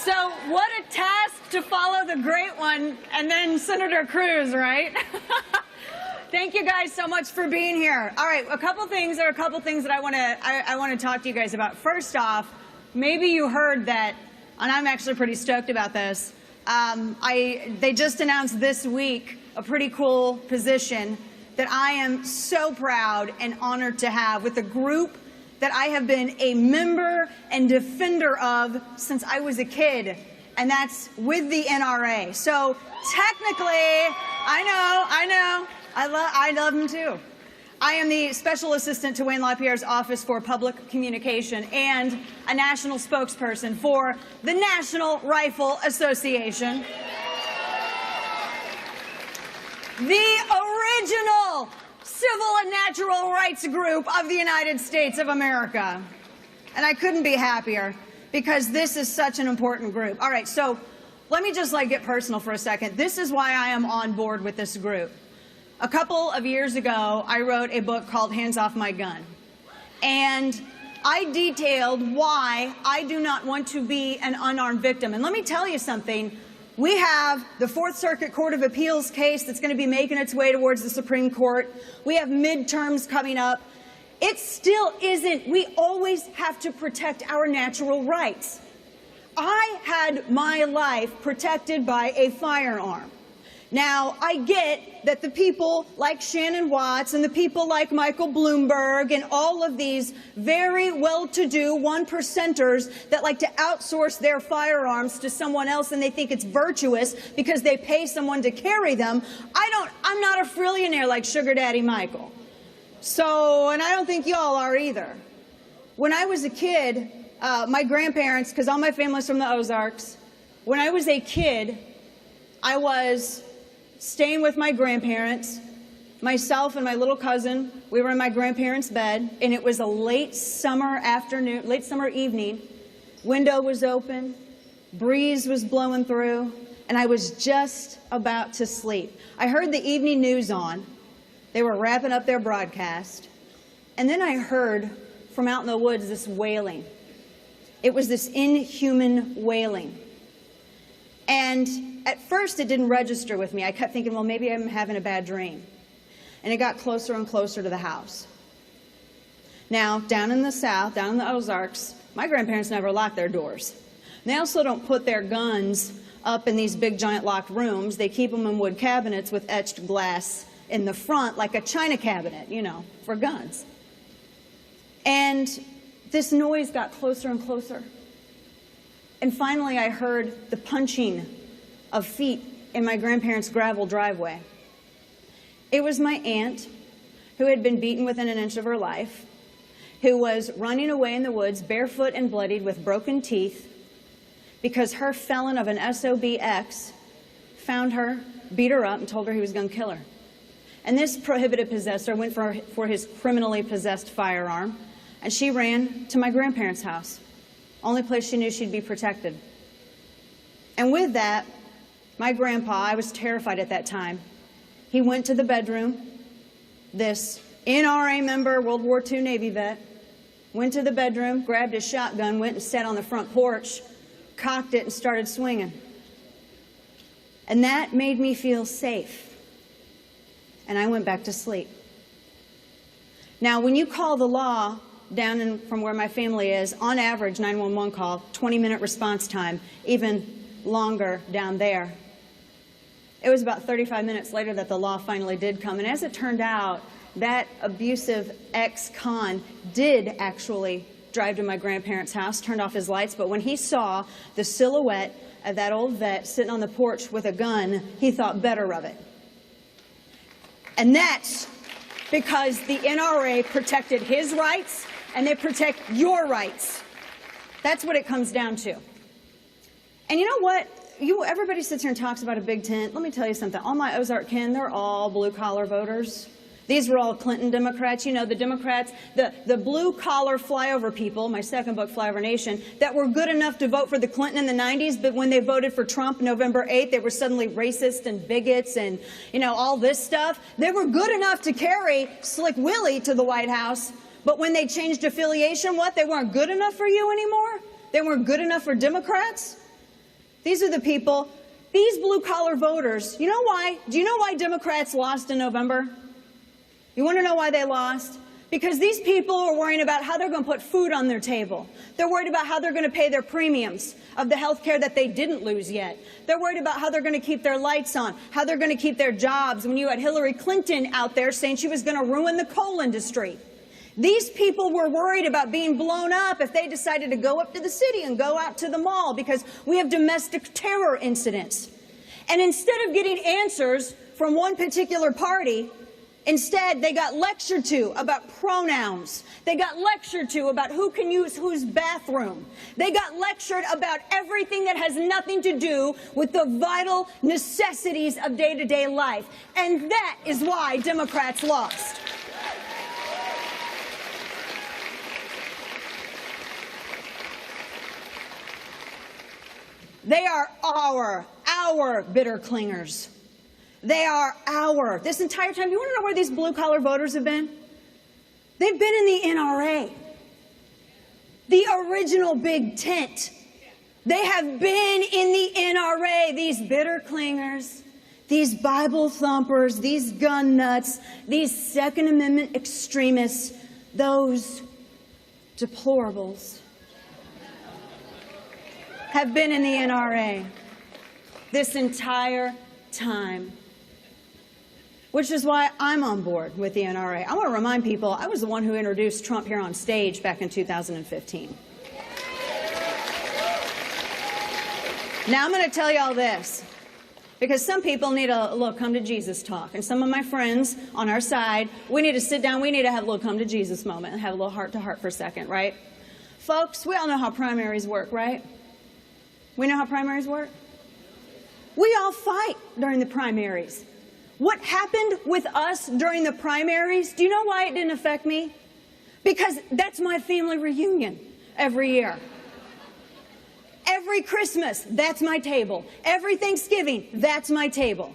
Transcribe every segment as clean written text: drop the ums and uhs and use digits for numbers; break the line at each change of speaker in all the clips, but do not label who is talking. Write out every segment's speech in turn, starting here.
So what a task to follow the great one and then Senator Cruz, right? Thank you guys so much for being here. All right, a couple things that I want to talk to you guys about. First off, maybe you heard that, and I'm actually pretty stoked about this. They just announced this week a pretty cool position that I am so proud and honored to have with a group that I have been a member and defender of since I was a kid, and that's with the NRA. So technically, I love them too. I am the Special Assistant to Wayne LaPierre's Office for Public Communication and a national spokesperson for the National Rifle Association. The original civil and natural rights group of the United States of America. And I couldn't be happier because this is such an important group. All right, so let me just get personal for a second. This is why I am on board with this group. A couple of years ago, I wrote a book called Hands Off My Gun. And I detailed why I do not want to be an unarmed victim. And let me tell you something. We have the Fourth Circuit Court of Appeals case that's going to be making its way towards the Supreme Court. We have midterms coming up. It still isn't. We always have to protect our natural rights. I had my life protected by a firearm. Now, I get that the people like Shannon Watts and the people like Michael Bloomberg and all of these very well-to-do one-percenters that like to outsource their firearms to someone else and they think it's virtuous because they pay someone to carry them. I'm not a frillionaire like Sugar Daddy Michael. So, and I don't think y'all are either. When I was a kid, my grandparents, because all my family's from the Ozarks, when I was a kid, I was staying with my grandparents. Myself and my little cousin, we were in my grandparents' bed, and it was a late summer evening. Window was open, breeze was blowing through, and I was just about to sleep. I heard the evening news on. They were wrapping up their broadcast. And then I heard from out in the woods this wailing. It was this inhuman wailing. And at first, it didn't register with me. I kept thinking, well, maybe I'm having a bad dream. And it got closer and closer to the house. Now, down in the South, down in the Ozarks, my grandparents never locked their doors. They also don't put their guns up in these big, giant locked rooms. They keep them in wood cabinets with etched glass in the front, like a china cabinet, you know, for guns. And this noise got closer and closer. And finally, I heard the punching of feet in my grandparents' gravel driveway. It was my aunt, who had been beaten within an inch of her life, who was running away in the woods, barefoot and bloodied with broken teeth, because her felon of an SOB ex found her, beat her up, and told her he was going to kill her. And this prohibited possessor went for his criminally possessed firearm, and she ran to my grandparents' house. Only place she knew she'd be protected. And with that, my grandpa, I was terrified at that time, he went to the bedroom, this NRA member, World War II Navy vet, went to the bedroom, grabbed his shotgun, went and sat on the front porch, cocked it and started swinging. And that made me feel safe. And I went back to sleep. Now, when you call the law, down from where my family is, on average, 911 call, 20-minute response time, even longer down there. It was about 35 minutes later that the law finally did come. And as it turned out, that abusive ex-con did actually drive to my grandparents' house, turned off his lights, but when he saw the silhouette of that old vet sitting on the porch with a gun, he thought better of it. And that's because the NRA protected his rights, and they protect your rights. That's what it comes down to. And you know what? Everybody sits here and talks about a big tent. Let me tell you something. All my Ozark kin, they're all blue-collar voters. These were all Clinton Democrats. You know, the Democrats, the blue-collar flyover people, my second book, Flyover Nation, that were good enough to vote for the Clinton in the 90s, but when they voted for Trump November 8th, they were suddenly racist and bigots and, you know, all this stuff. They were good enough to carry Slick Willie to the White House, but when they changed affiliation, what? They weren't good enough for you anymore? They weren't good enough for Democrats? These are the people, these blue-collar voters. You know why? Do you know why Democrats lost in November? You want to know why they lost? Because these people are worrying about how they're going to put food on their table. They're worried about how they're going to pay their premiums of the health care that they didn't lose yet. They're worried about how they're going to keep their lights on, how they're going to keep their jobs when you had Hillary Clinton out there saying she was going to ruin the coal industry. These people were worried about being blown up if they decided to go up to the city and go out to the mall because we have domestic terror incidents. And instead of getting answers from one particular party, instead, they got lectured to about pronouns. They got lectured to about who can use whose bathroom. They got lectured about everything that has nothing to do with the vital necessities of day-to-day life. And that is why Democrats lost. They are our bitter clingers. They are this entire time. You want to know where these blue-collar voters have been? They've been in the NRA, the original big tent. They have been in the NRA, these bitter clingers, these Bible thumpers, these gun nuts, these Second Amendment extremists, those deplorables have been in the NRA this entire time. Which is why I'm on board with the NRA. I want to remind people, I was the one who introduced Trump here on stage back in 2015. Now I'm going to tell you all this, because some people need a little come to Jesus talk. And some of my friends on our side, we need to sit down, we need to have a little come to Jesus moment and have a little heart to heart for a second, right? Folks, we all know how primaries work, right? We know how primaries work? We all fight during the primaries. What happened with us during the primaries, do you know why it didn't affect me? Because that's my family reunion every year. Every Christmas, that's my table. Every Thanksgiving, that's my table.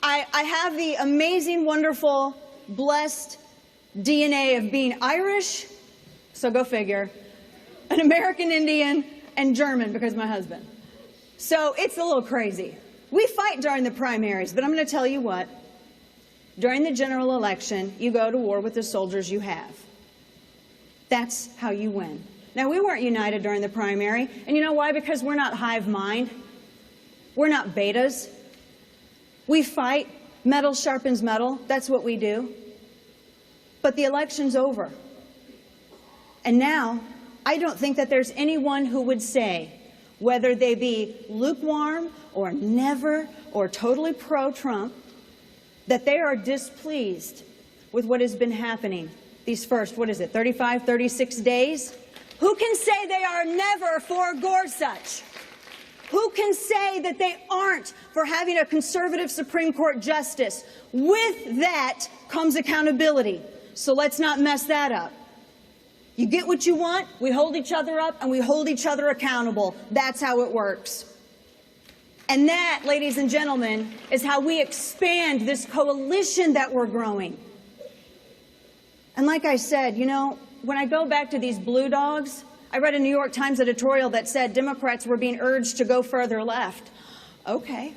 I have the amazing, wonderful, blessed DNA of being Irish, so go figure, an American Indian, and German because of my husband. So it's a little crazy. We fight during the primaries, but I'm going to tell you what. During the general election, you go to war with the soldiers you have. That's how you win. Now, we weren't united during the primary, and you know why? Because we're not hive mind. We're not betas. We fight. Metal sharpens metal. That's what we do. But the election's over. And now, I don't think that there's anyone who would say, whether they be lukewarm or never or totally pro-Trump, that they are displeased with what has been happening these first, 35, 36 days? Who can say they are never for Gorsuch? Who can say that they aren't for having a conservative Supreme Court justice? With that comes accountability. So let's not mess that up. You get what you want, we hold each other up, and we hold each other accountable. That's how it works. And that, ladies and gentlemen, is how we expand this coalition that we're growing. And like I said, you know, when I go back to these blue dogs, I read a New York Times editorial that said Democrats were being urged to go further left. Okay.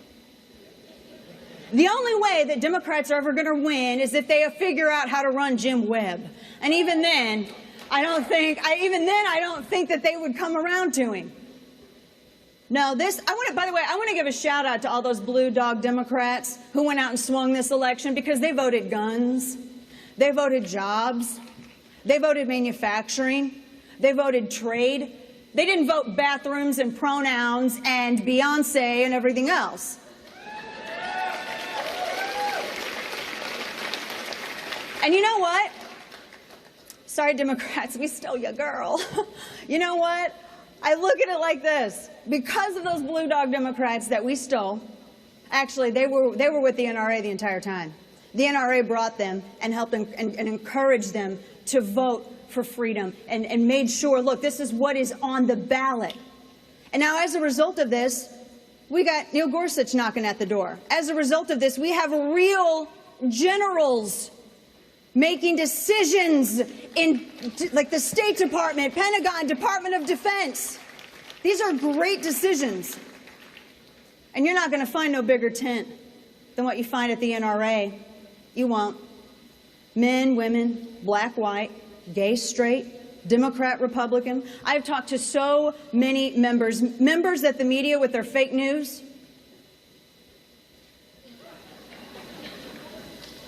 The only way that Democrats are ever going to win is if they figure out how to run Jim Webb. And even then, I don't think that they would come around to him. No, by the way, I want to give a shout out to all those blue dog Democrats who went out and swung this election because they voted guns, they voted jobs, they voted manufacturing, they voted trade. They didn't vote bathrooms and pronouns and Beyonce and everything else. And you know what? Sorry, Democrats, we stole your girl. You know what? I look at it like this. Because of those blue dog Democrats that we stole, actually, they were with the NRA the entire time. The NRA brought them and helped them and encouraged them to vote for freedom and made sure, look, this is what is on the ballot. And now, as a result of this, we got Neil Gorsuch knocking at the door. As a result of this, we have real generals making decisions in, like, the State Department, Pentagon, Department of Defense. These are great decisions. And you're not going to find no bigger tent than what you find at the NRA. You won't. Men, women, black, white, gay, straight, Democrat, Republican. I've talked to so many members that the media with their fake news,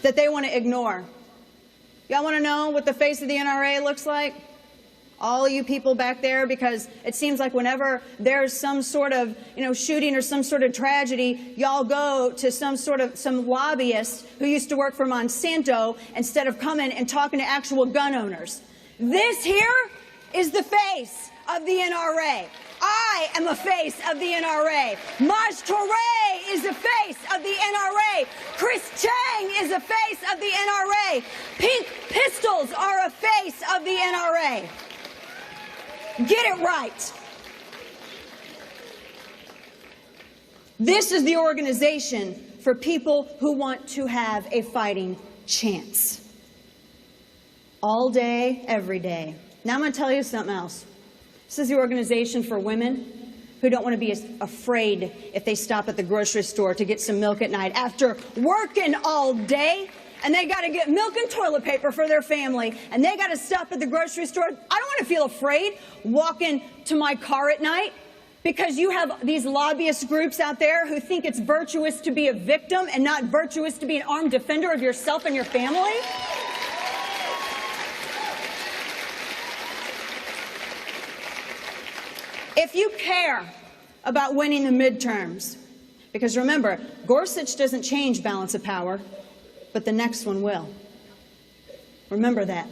that they want to ignore. Y'all want to know what the face of the NRA looks like? All of you people back there, because it seems like whenever there's some sort of, shooting or some sort of tragedy, y'all go to some lobbyist who used to work for Monsanto instead of coming and talking to actual gun owners. This here is the face of the NRA. I am a face of the NRA. Maj Touré is a face of the NRA. Chris Chang is a face of the NRA. Pink Pistols are a face of the NRA. Get it right. This is the organization for people who want to have a fighting chance. All day, every day. Now I'm going to tell you something else. This is the organization for women who don't want to be afraid if they stop at the grocery store to get some milk at night after working all day, and they got to get milk and toilet paper for their family, and they got to stop at the grocery store. I don't want to feel afraid walking to my car at night because you have these lobbyist groups out there who think it's virtuous to be a victim and not virtuous to be an armed defender of yourself and your family. If you care about winning the midterms, because remember, Gorsuch doesn't change balance of power, but the next one will. Remember that.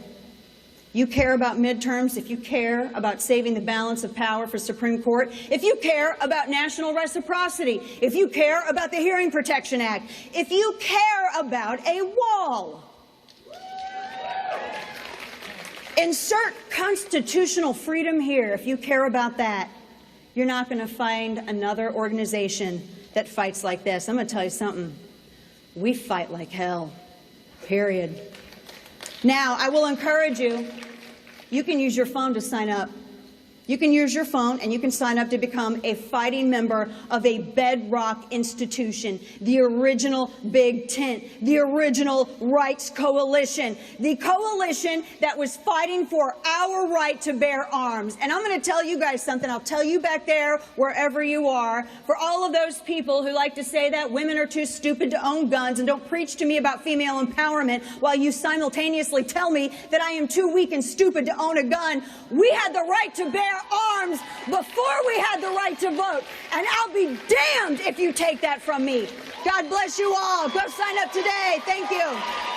You care about midterms, if you care about saving the balance of power for Supreme Court, if you care about national reciprocity, if you care about the Hearing Protection Act, if you care about a wall, insert constitutional freedom here. If you care about that, you're not going to find another organization that fights like this. I'm going to tell you something. We fight like hell, period. Now, I will encourage you, you can use your phone to sign up. You can use your phone and you can sign up to become a fighting member of a bedrock institution, the original Big Tent, the original Rights Coalition, the coalition that was fighting for our right to bear arms. And I'm going to tell you guys something. I'll tell you back there, wherever you are, for all of those people who like to say that women are too stupid to own guns and don't preach to me about female empowerment while you simultaneously tell me that I am too weak and stupid to own a gun. We had the right to bear arms before we had the right to vote, and I'll be damned if you take that from me. God bless you all. Go sign up today. Thank you.